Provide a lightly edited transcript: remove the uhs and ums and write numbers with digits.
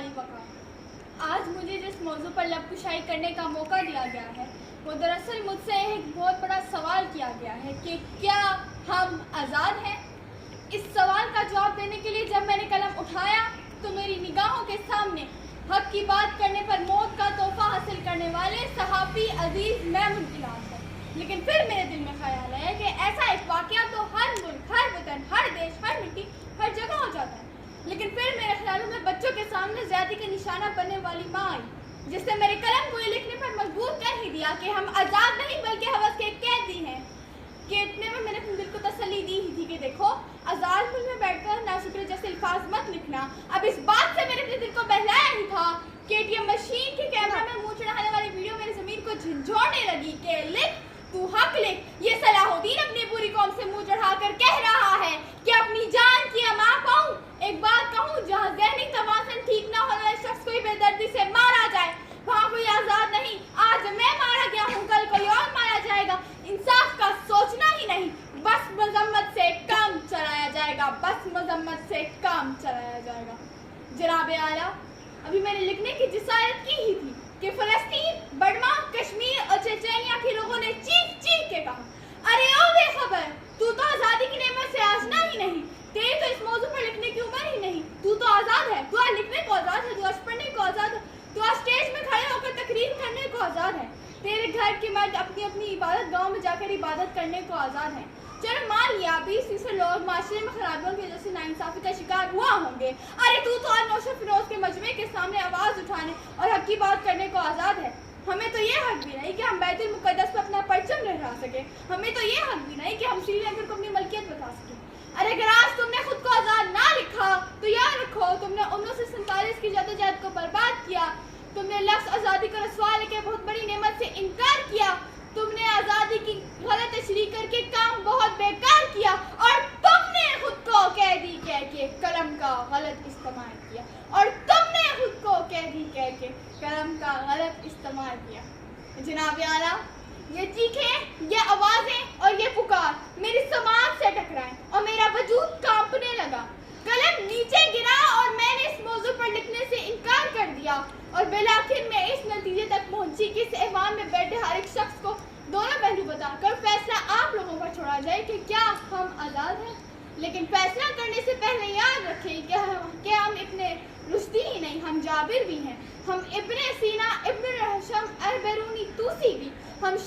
वाली वक़ा। आज मुझे जिस मौजू पर लब कुशाई करने का मौका दिया गया है वो दरअसल मुझसे एक बहुत बड़ा सवाल किया गया है कि क्या हम आज़ाद हैं। इस सवाल का जवाब देने के लिए जब मैंने कलम उठाया तो मेरी निगाहों के सामने हक की बात करने पर मौत का तोहफा हासिल करने वाले सहाफ़ी अजीज़ महमूद गिलास है। लेकिन फिर मेरे दिल में ख्याल आया कि ऐसा एक वाक़या तो हर मुल्क, हर वतन, हर देश, हर मिट्टी, हर जगह हो जाता है। लेकिन फिर मेरे ख्यालों में बच्चों के सामने ज़्यादती का निशाना बनने वाली माँ आई, जिससे मेरे कलम को ये लिखने पर मजबूर कर ही दिया कि हम आज़ाद नहीं बल्कि हवस के कैदी हैं। कि इतने में मैंने अपने दिल को तसल्ली दी ही थी कि देखो, आज़ाद मुल्क में बैठकर नाशुक्र जैसे अल्फाज मत लिखना। अब इस बात से मैंने अपने दिल को बहलाया ही था कि एटीएम मशीन के कैमरा में मुँह चढ़ाने वाली वीडियो मेरी ज़मीन को झंझोड़ने लगी कि लिख, तू हक लिख। ये सलाहुद्दीन अपनी पूरी कौम से मुँह चढ़ाकर कह रहा है कि अपनी जान की अमा पाऊँ। एक बात कहूँ, जहाँ ज़हनी तवाज़ुन ठीक ना होने वाले शख्स को बेदर्दी से मारा जाए वहाँ कोई आज़ाद नहीं। आज मैं मारा गया हूँ, कल कोई और मारा जाएगा। इंसाफ का सोचना ही नहीं, बस मजम्मत से काम चलाया जाएगा, बस मजम्मत से काम चलाया जाएगा। जनाब आला, अभी मैंने लिखने की जिसारत की ही थी कि फ़लस्तीन, बर्मा, कश्मीर और चेचेनिया के लोगों ने चीख चीख के कहा, अरे ओ बेखबर, तू तो आज़ादी की नेमत से आशना ही नहीं, तेरी तो इस मौजू पर लिखने की उम्र ही नहीं। तू तो आज़ाद है, तू आज लिखने को आज़ाद है, तू आज पढ़ने को आज़ाद है, तू आज स्टेज में खड़े होकर तकरीर करने को आज़ाद है। तेरे घर के मर्द अपनी अपनी इबादत गाँव में जाकर इबादत करने को आज़ाद है। चलो मान लिया 20-30 लोग माशरे में खराबियों की वजह से नाइंसाफी का शिकार हुआ होंगे। अरे तू तो आज नौशा फिरोज के मजमे के सामने आवाज़ उठाने और हक की बात करने को आज़ाद है। हमें तो ये हक भी नहीं कि हम बैतुल मुक़द्दस पर अपना परचम लहरा सके। हमें तो ये हक भी नहीं कि हम श्रीलंका को अपनी मलकियत बता सकें। अरे अगर आज तुमने खुद को आज़ाद ना लिखा तो याद रखो, तुमने 1947 की जदोजहद को बर्बाद किया। तुमने लफ्ज़ आज़ादी को रसवा लेके बहुत बड़ी नेमत से इनकार किया। तुमने आज़ादी की गलत तशरीह करके काम बहुत बेकार किया और तुमने खुद को कैदी कह के कलम का गलत इस्तेमाल किया और तुमने खुद को कैदी कह के कलम का गलत इस्तेमाल किया। जनाब आला, ये चीखें, ये आवाज़ें और ये पुकार मेरी समाज से टकराएं और मेरा वजूद कांपने लगा। कलम नीचे गिरा और मैंने इस मौजू पर लिखने से इनकार कर दिया और बिलाखिर मैं इस नतीजे तक पहुंची कि इस ऐवान में बैठे हर एक शख्स को दोनों पहलू बताकर फैसला आप लोगों पर छोड़ा जाए कि क्या हम आज़ाद हैं। लेकिन फैसला करने से पहले याद रखें कि हम इब्ने रुश्दी ही नहीं, हम जाबिर भी हैं, हम इब्ने सीना, इब्ने रहशम, अल-बिरूनी तूसी भी, हम